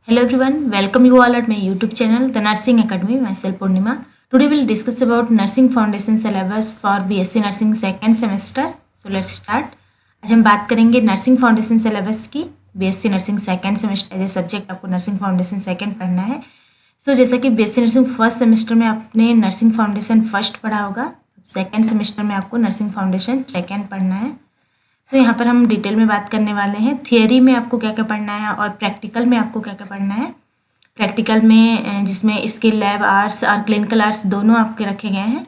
Hello everyone, welcome you all at my YouTube channel, The Nursing Academy. Myself Purnima. Today we'll discuss about Nursing Foundation syllabus for BSc Nursing second semester. So let's start. आज हम बात करेंगे nursing foundation syllabus की। BSc nursing second semester as a subject आपको nursing foundation second पढ़ना है। सो जैसा कि बीएससी नर्सिंग फर्स्ट सेमेस्टर में आपने नर्सिंग फाउंडेशन फर्स्ट पढ़ा होगा, सेकंड सेमेस्टर में आपको नर्सिंग फाउंडेशन सेकंड पढ़ना है। तो यहाँ पर हम डिटेल में बात करने वाले हैं। थियरी में आपको क्या क्या पढ़ना है और प्रैक्टिकल में आपको क्या क्या पढ़ना है। प्रैक्टिकल में जिसमें स्किल लैब आर्ट्स और क्लिनिकल आर्ट्स दोनों आपके रखे गए हैं।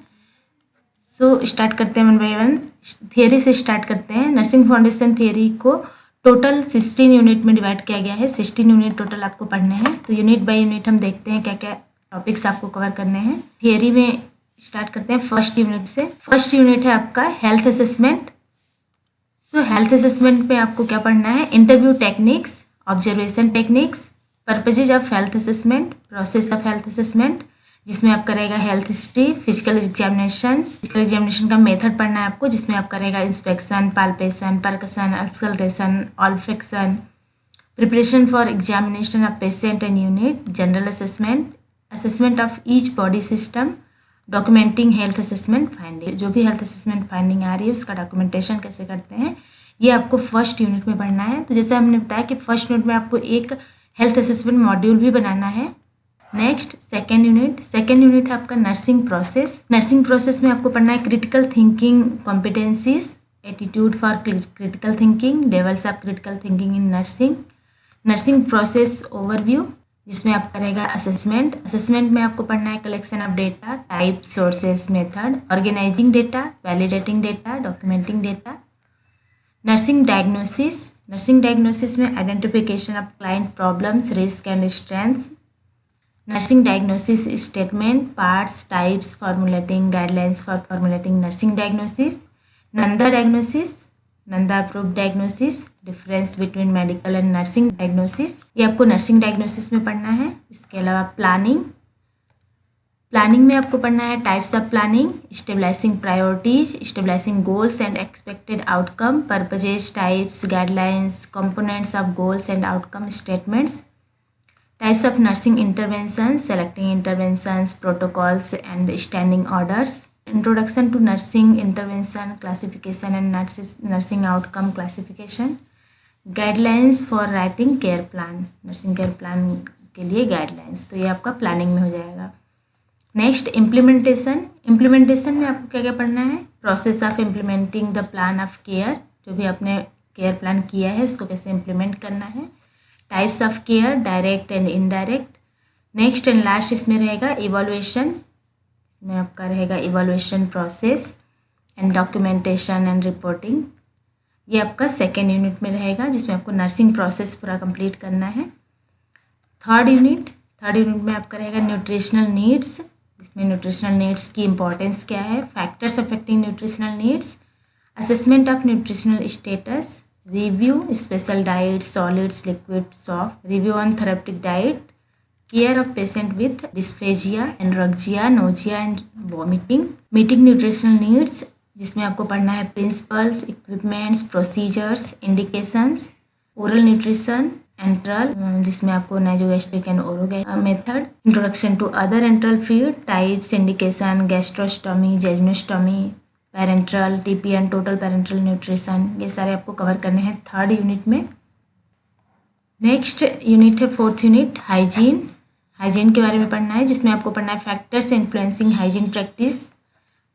सो स्टार्ट करते हैं वन बाई वन। थियरी से स्टार्ट करते हैं। नर्सिंग फाउंडेशन थियरी को टोटल 16 यूनिट में डिवाइड किया गया है। 16 यूनिट टोटल आपको पढ़ने हैं। तो यूनिट बाय यूनिट हम देखते हैं क्या क्या टॉपिक्स आपको कवर करने हैं। थियरी में स्टार्ट करते हैं फर्स्ट यूनिट से। फर्स्ट यूनिट है आपका health assessment. So health assessment में आपको क्या पढ़ना है। Interview techniques, observation techniques, purposes of health assessment, process of health assessment, जिसमें आप करेगा हेल्थ हिस्ट्री, फिजिकल एग्जामिनेशन का मेथड पढ़ना है आपको, जिसमें आप करेगा inspection, palpation, percussion, auscultation, olfaction, preparation for examination of patient and unit, general assessment, assessment of each body system, documenting health assessment finding. जो भी हेल्थ असेसमेंट फाइंडिंग आ रही है उसका डॉक्यूमेंटेशन कैसे करते हैं ये आपको फर्स्ट यूनिट में पढ़ना है। तो जैसे हमने बताया कि फर्स्ट यूनिट में आपको एक हेल्थ असेसमेंट मॉड्यूल भी बनाना है। नेक्स्ट सेकेंड यूनिट है आपका नर्सिंग प्रोसेस। नर्सिंग प्रोसेस में आपको पढ़ना है critical thinking competencies, attitude for critical thinking, levels of critical thinking in nursing, nursing process overview, जिसमें आप करेगा असेसमेंट में आपको पढ़ना है collection of data, type, sources, method, organizing data, validating data, documenting data. Nursing diagnosis में identification of client problems, risk and strengths, nursing diagnosis statement, parts, types, formulating, guidelines for formulating nursing diagnosis, NANDA approved diagnosis, difference between medical and nursing diagnosis, ये आपको nursing diagnosis में पढ़ना है। इसके अलावा planning में आपको पढ़ना है types of planning, stabilising priorities, stabilising goals and expected outcome, purposes, types, guidelines, components of goals and outcome statements, types of nursing intervention, selecting interventions, protocols and standing orders, introduction to nursing intervention classification and nursing outcome classification, guidelines for writing care plan, nursing care plan के लिए guidelines. तो ये आपका planning में हो जाएगा। Next implementation में आपको क्या क्या पढ़ना है। Process of implementing the plan of care, जो भी आपने केयर प्लान किया है उसको कैसे इम्प्लीमेंट करना है। Types of care, direct and indirect. Next and last इसमें रहेगा इवोल्यूशन, में आपका रहेगा evolution process and documentation and reporting. ये आपका सेकेंड यूनिट में रहेगा, जिसमें आपको नर्सिंग प्रोसेस पूरा कंप्लीट करना है। थर्ड यूनिट में आपका रहेगा न्यूट्रिशनल नीड्स, जिसमें न्यूट्रिशनल नीड्स की इंपॉर्टेंस क्या है, factors affecting nutritional needs, assessment of nutritional status, review special diet, solids, liquid, soft, review on therapeutic diet, care of patient with dysphagia, anorexia, nausea and vomiting, meeting nutritional needs, जिसमें आपको पढ़ना है principles, equipments, procedures, indications, oral nutrition, enteral, जिसमें आपको nasogastric and oro method, introduction to other enteral feed, types, indication, gastrostomy, jejunostomy, parenteral, TP and total parenteral nutrition, ये सारे आपको cover करने हैं थर्ड यूनिट में। नेक्स्ट यूनिट है fourth unit hygiene के बारे में पढ़ना है, जिसमें आपको पढ़ना है factors influencing hygiene practice,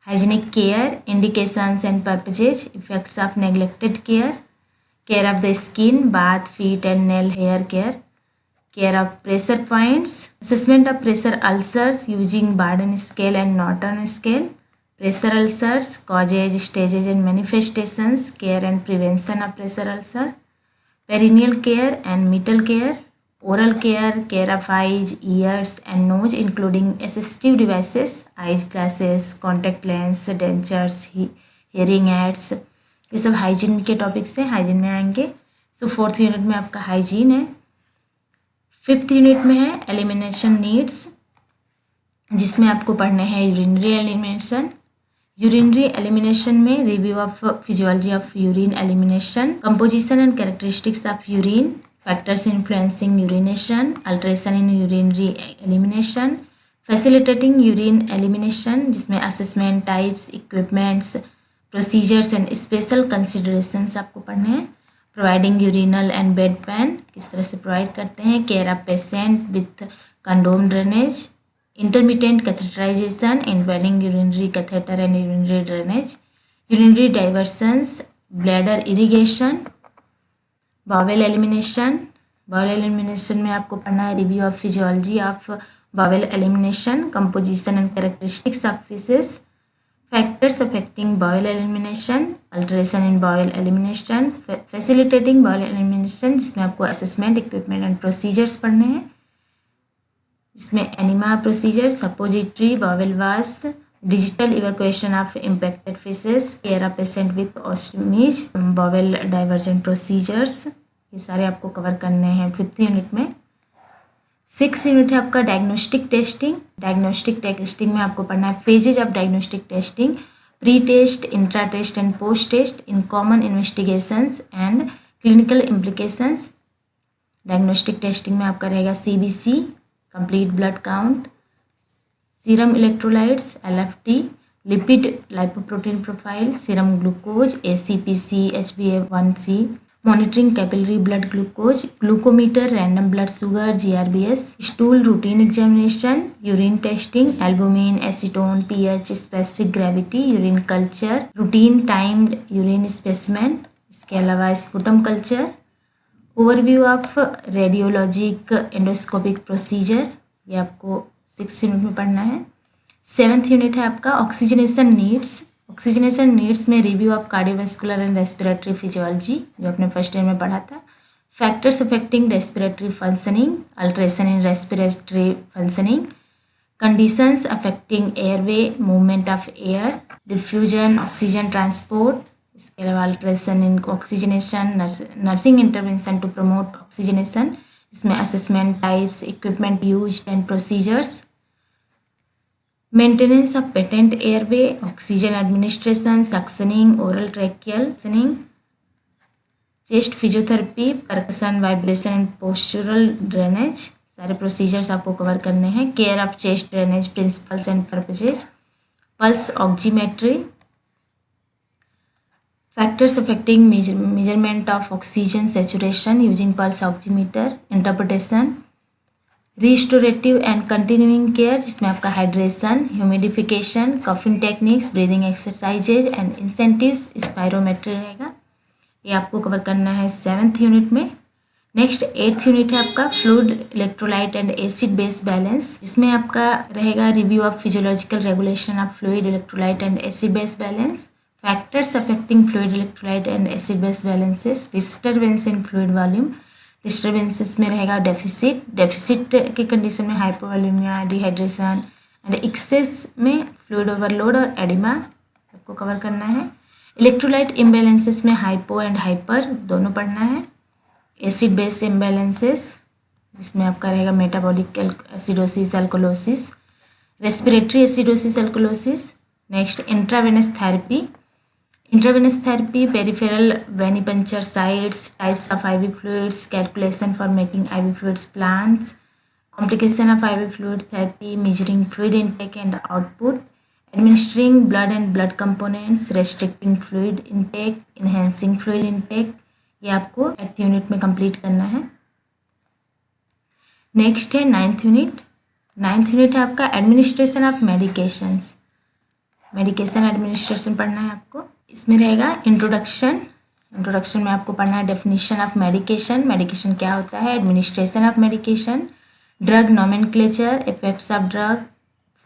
hygienic care, indications and purposes, effects of neglected care of the skin, bath, feet and nail hair care of pressure points, assessment of pressure ulcers using Braden scale and Norton scale, pressure ulcers, causes, stages and manifestations, care and prevention of pressure ulcer, perineal care and meatal care, oral care of eyes, ears and nose including assistive devices, eyes glasses, contact lens, dentures, hearing aids, ये सब hygiene के topics हैं, hygiene में आएंगे। सो fourth unit में आपका hygiene है। Fifth unit में है एलिमिनेशन नीड्स, जिसमें आपको पढ़ने हैं यूरिनरी एलिमिनेशन में review of physiology of urine elimination, composition and characteristics of urine, factors influencing urination, alteration in urinary elimination, facilitating urine elimination जिसमें assessment types, equipments, procedures and special considerations आपको पढ़ने हैं, providing urinal and bed pan किस तरह से provide करते हैं, care of patient with condom drainage, intermittent catheterization involving urinary catheter and urinary drainage, urinary diversions, bladder irrigation, bowel elimination में आपको पढ़ना है review of physiology of bowel elimination, composition and characteristics of feces, factors affecting bowel elimination, alteration in bowel elimination, facilitating bowel elimination जिसमें आपको assessment, equipment and procedures पढ़ने हैं, इसमें enema procedure, suppository, bowel wash, digital evacuation of impacted feces, care of patient with ostomies, bowel diversion procedures, ये सारे आपको cover करने हैं 5th यूनिट में। 6th यूनिट है आपका डायग्नोस्टिक टेस्टिंग। डायग्नोस्टिक टेस्टिंग में आपको पढ़ना है phases of diagnostic testing, pre test, intra test and post test in common investigations and clinical implications. Diagnostic testing में आपका रहेगा CBC, complete blood count, serum electrolytes, LFT, lipid lipoprotein profile, serum glucose, ACPC, HbA1c, monitoring capillary blood glucose, glucometer, random blood sugar, GRBS, stool routine examination, urine testing, albumin, acetone, pH, specific gravity, urine culture, routine timed urine specimen, इसके अलावा sputum culture, overview of radiologic endoscopic procedure, ये आपको 6th unit में पढ़ना है। 7th unit है आपका oxygenation needs. Oxygenation needs में review of cardiovascular and respiratory physiology जो अपने फर्स्ट ईयर में पढ़ा था, factors affecting respiratory functioning, alteration in respiratory functioning, conditions affecting airway, movement of air, diffusion, oxygen transport, इसके अलावा alteration in oxygenation, nursing intervention to promote oxygenation, इसमें assessment types, equipment used and procedures, maintenance of patent airway, oxygen administration, suctioning, oral tracheal suctioning, chest physiotherapy, percussion, vibration and postural drainage, सारे procedures आपको cover करने हैं, care of chest drainage principles and purposes, pulse oximetry, factors affecting measurement of oxygen saturation using pulse oximeter, interpretation, restorative and continuing care जिसमें आपका hydration, humidification, coughing techniques, breathing exercises and incentives, spirometry रहेगा, ये आपको cover करना है 7th unit में। Next 8th unit है आपका fluid electrolyte and acid base balance, जिसमें आपका रहेगा review of physiological regulation of fluid electrolyte and acid base balance, factors affecting fluid electrolyte and acid base balances, disturbance in fluid volume, disturbances में रहेगा deficit की condition में हाइपोवॉल्यूमिया, dehydration and access में fluid overload और oedema आपको cover करना है। Electrolyte imbalances में हाइपो एंड हाइपर दोनों पढ़ना है। एसिड बेस इम्बैलेंसेस जिसमें आपका रहेगा metabolic acidosis, alkalosis, respiratory acidosis, alkalosis. Next intravenous therapy, intravenous therapy, peripheral venipuncture sites, types of IV fluids, calculation for making IV fluids plans, complication of IV fluid therapy, measuring fluid intake and output, administering blood and blood components, restricting fluid intake, enhancing fluid intake, ये आपको 8th unit में complete करना है। Next है 9th unit. 9th unit है आपका administration of medications, medication administration पढ़ना है आपको। इसमें रहेगा इंट्रोडक्शन में आपको पढ़ना है डेफिनेशन ऑफ मेडिकेशन, मेडिकेशन क्या होता है, administration of medication, drug nomenclature, effects of drug,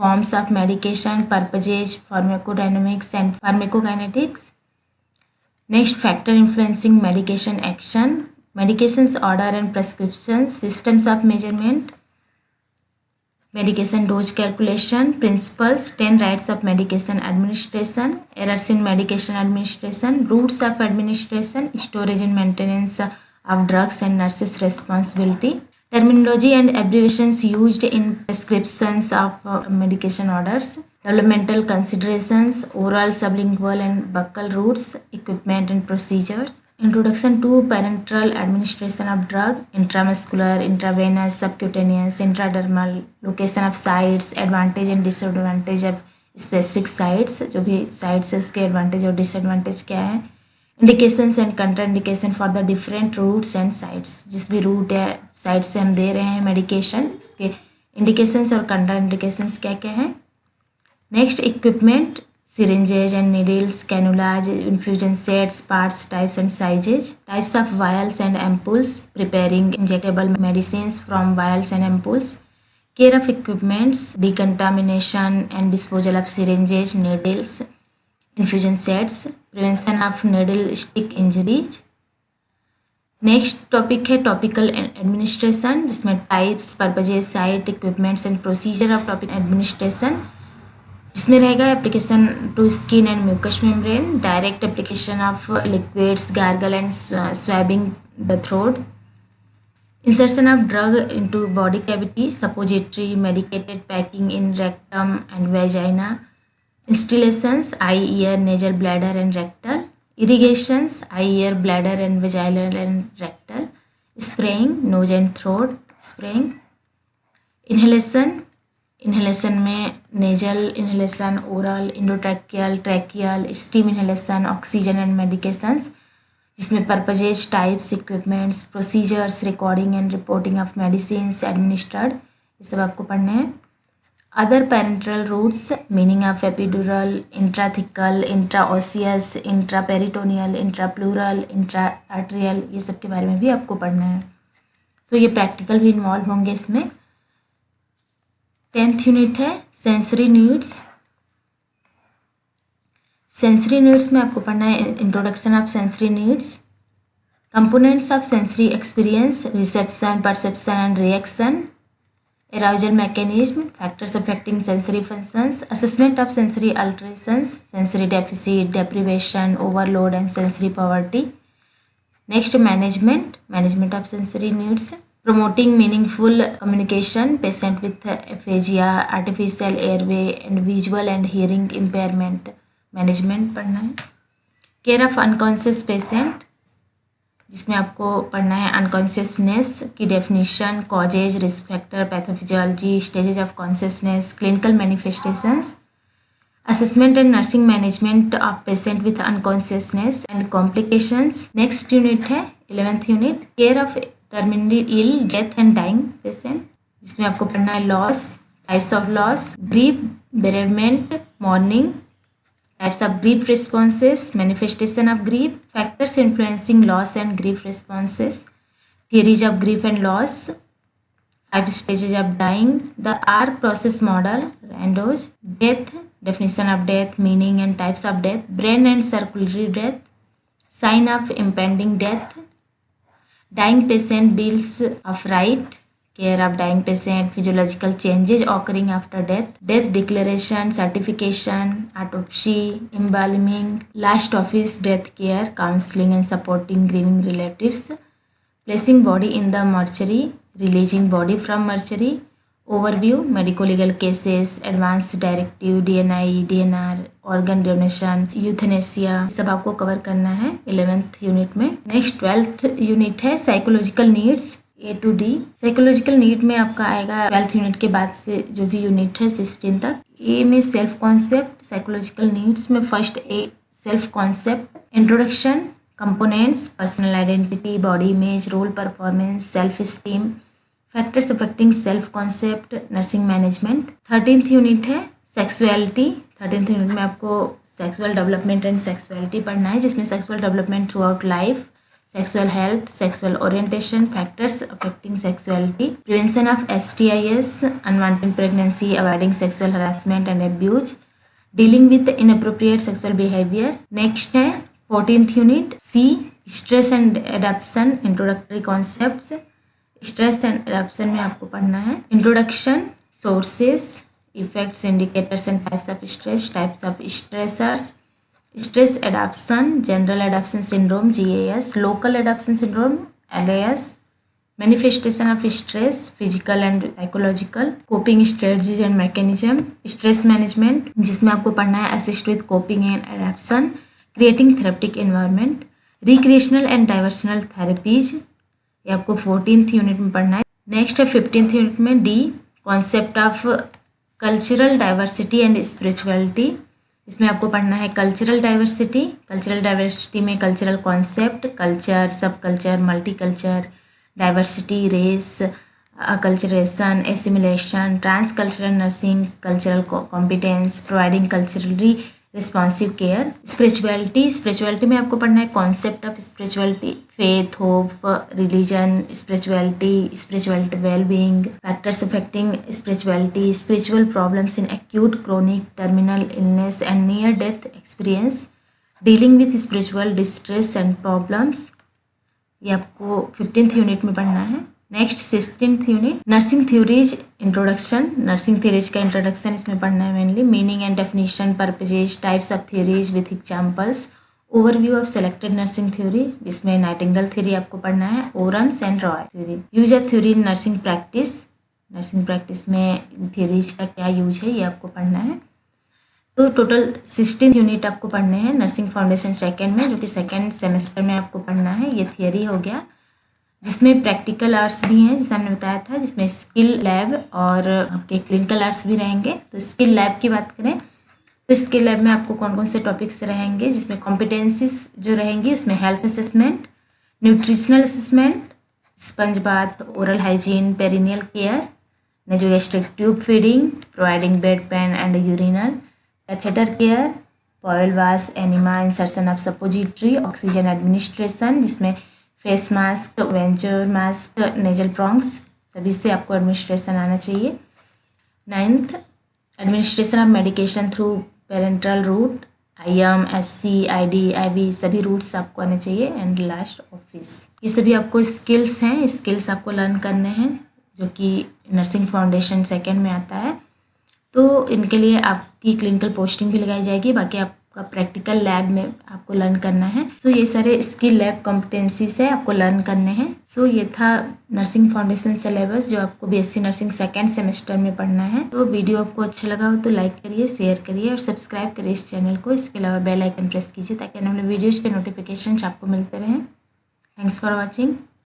forms of medication, purposes, pharmacodynamics and pharmacokinetics. Next factor influencing medication action, medications order and prescription, systems of measurement, medication dose calculation, principles, 10 rights of medication administration, errors in medication administration, routes of administration, storage and maintenance of drugs and nurses responsibility, terminology and abbreviations used in prescriptions of medication orders, developmental considerations, oral, sublingual and buccal routes, equipment and procedures, Introduction to parenteral administration of drug, intramuscular, intravenous, subcutaneous, intradermal, location of sites, advantage and disadvantage of specific sites, जो भी sites है उसके advantage और disadvantage क्या है, indications and contraindication for the different routes and sites, जिस भी route या site से हम दे रहे हैं medication उसके indications और contraindications क्या क्या हैं. Next, equipment, syringes and needles, cannulas, infusion sets, parts, types and sizes, types of vials and ampoules, preparing injectable medicines from vials and ampoules, care of equipments, decontamination and disposal of syringes, needles, infusion sets, prevention of needle stick injuries. Next topic है topical administration, जिसमें types, purposes, site, equipments and procedure of topic administration. इसमें रहेगा application to skin and mucous membrane, direct application of liquids, gargle and swabbing the throat, insertion of drug into body cavity, suppository, medicated packing in rectum and vagina, instillations, eye, ear, nasal, bladder and rectal, irrigations, eye, ear, bladder and vaginal and rectal, spraying, nose and throat spraying, inhalation, inhalation में nasal inhalation, oral, endotracheal, tracheal, steam inhalation, oxygen and medications, जिसमें purposes, types, equipments, procedures, recording and reporting of medicines administered, ये सब आपको पढ़ने हैं. Other parenteral routes, meaning of epidural, intrathecal, intraosseous, intraperitoneal, intrapleural, intra arterial, ये सब के बारे में भी आपको पढ़ना है. तो ये प्रैक्टिकल भी इन्वॉल्व होंगे इसमें. 10th यूनिट है सेंसरी नीड्स. सेंसरी नीड्स में आपको पढ़ना है introduction of sensory needs, components of sensory experience, reception, perception and reaction, arousal mechanism, factors affecting sensory functions, assessment of sensory alterations, sensory deficit, deprivation, overload and sensory poverty. Next, management of sensory needs, promoting meaningful communication, patient with aphasia, artificial airway and visual and hearing impairment, management पढ़ना है. care of unconscious patient, जिसमें आपको पढ़ना है unconsciousness की definition, causes, risk factor, pathophysiology, stages of consciousness, clinical manifestations, assessment and nursing management of patient with unconsciousness and complications. Next unit है 11th unit, care of terminally ill, death and dying patient, जिसमें आपको पढ़ना है loss, types of loss, grief, bereavement, mourning, types of grief responses, manifestation of grief, factors influencing loss and grief responses, theories of grief and loss, 5 stages of dying, the R process model, Randage, death, definition of death, meaning and types of death, brain and circulatory death, sign of impending death, dying patient bills of right, care of dying patient, physiological changes occurring after death, death declaration, certification, autopsy, embalming, last office death care, counseling and supporting grieving relatives, placing body in the mortuary, releasing body from mortuary, overview, medico-legal cases, advance directive, DNI, DNR, organ donation, euthanasia, सब आपको cover करना है 11th unit में. Next 12th unit है psychological needs, A to D. Psychological need में आपका आएगा 12th unit के बाद से जो भी यूनिट है 16 तक. ए में सेल्फ कॉन्सेप्ट, साइकोलॉजिकल नीड्स में first A self concept, introduction, components, personal identity, body image, role performance, self esteem, factors affecting self concept, nursing management. 13th unit है सेक्सुअलिटी. 13th यूनिट में आपको sexual development and sexuality पढ़ना है, जिसमें sexual development throughout life, sexual health, sexual orientation, factors affecting sexuality, prevention of STIs, unwanted pregnancy, avoiding sexual harassment and abuse, dealing with inappropriate sexual behavior. Next है 14th unit C, stress and adaptation, introductory concepts. stress and adaptation में आपको पढ़ना है introduction, sources, effects, indicators and types of stress, types of stressors, stress adaptation, general adaptation syndrome GAS, local adaptation syndrome LAS, manifestation of stress, physical and psychological, coping strategies and mechanism, stress management, जिसमें आपको पढ़ना है assist with coping and adaptation, creating therapeutic environment, recreational and diversional therapies, ये आपको 14th unit में पढ़ना है। Next है 15th यूनिट में D, concept of cultural diversity and spirituality. इसमें आपको पढ़ना है कल्चरल डाइवर्सिटी। कल्चरल डाइवर्सिटी में cultural concept, culture, sub culture, multi culture, diversity, race, acculturation, assimilation, trans cultural nursing, cultural competence, providing culturally responsive care. Spirituality में आपको पढ़ना है concept of spirituality, faith, hope, religion, spirituality wellbeing, factors affecting spirituality, spiritual problems in acute, chronic, terminal illness and near death experience, dealing with spiritual distress and problems. ये आपको 15th unit में पढ़ना है। Next 16th unit, nursing theories introduction. Nursing theories का introduction इसमें पढ़ना है mainly. Meaning and definition, purposes, types of theories with examples, overview of selected nursing theories. इसमें नाइटिंगेल थ्योरी आपको पढ़ना है, Orem's and Roy theory. Use of theory in nursing practice, nursing practice में theories का क्या यूज है ये आपको पढ़ना है। तो टोटल 16 यूनिट आपको पढ़ने हैं नर्सिंग फाउंडेशन सेकेंड में, जो कि सेकेंड सेमेस्टर में आपको पढ़ना है। ये थियरी हो गया, जिसमें प्रैक्टिकल आर्ट्स भी हैं जैसे हमने बताया था, जिसमें स्किल लैब और आपके क्लिनिकल आर्ट्स भी रहेंगे। तो स्किल लैब की बात करें तो स्किल लैब में आपको कौन कौन से टॉपिक्स रहेंगे, जिसमें कॉम्पिटेंसीज जो रहेंगी उसमें health assessment, nutritional assessment, sponge bath, oral hygiene, perineal care, nasogastric tube feeding, providing bed pan and urinal, catheter care, bowel wash, enema, insertion of suppository, oxygen administration, जिसमें face mask, venturi mask, nasal prongs, सभी से आपको administration आना चाहिए। 9th, administration of medication through parenteral route, IM, SC, ID, IV, सभी routes आपको आने चाहिए। And last office. ये सभी आपको स्किल्स हैं, स्किल्स आपको लर्न करने हैं, जो कि नर्सिंग फाउंडेशन सेकेंड में आता है। तो इनके लिए आपकी क्लिनिकल पोस्टिंग भी लगाई जाएगी, बाकी आपका प्रैक्टिकल लैब में आपको लर्न करना है। सो ये सारे स्किल लैब कॉम्पिटेंसीज है आपको लर्न करने हैं। सो ये था नर्सिंग फाउंडेशन सिलेबस, जो आपको BSc नर्सिंग सेकेंड सेमेस्टर में पढ़ना है। तो वीडियो आपको अच्छा लगा हो तो लाइक करिए, शेयर करिए और सब्सक्राइब करिए इस चैनल को। इसके अलावा बेल आइकन प्रेस कीजिए ताकि आने वाले वीडियोज़ के नोटिफिकेशन आपको मिलते रहें। Thanks for watching.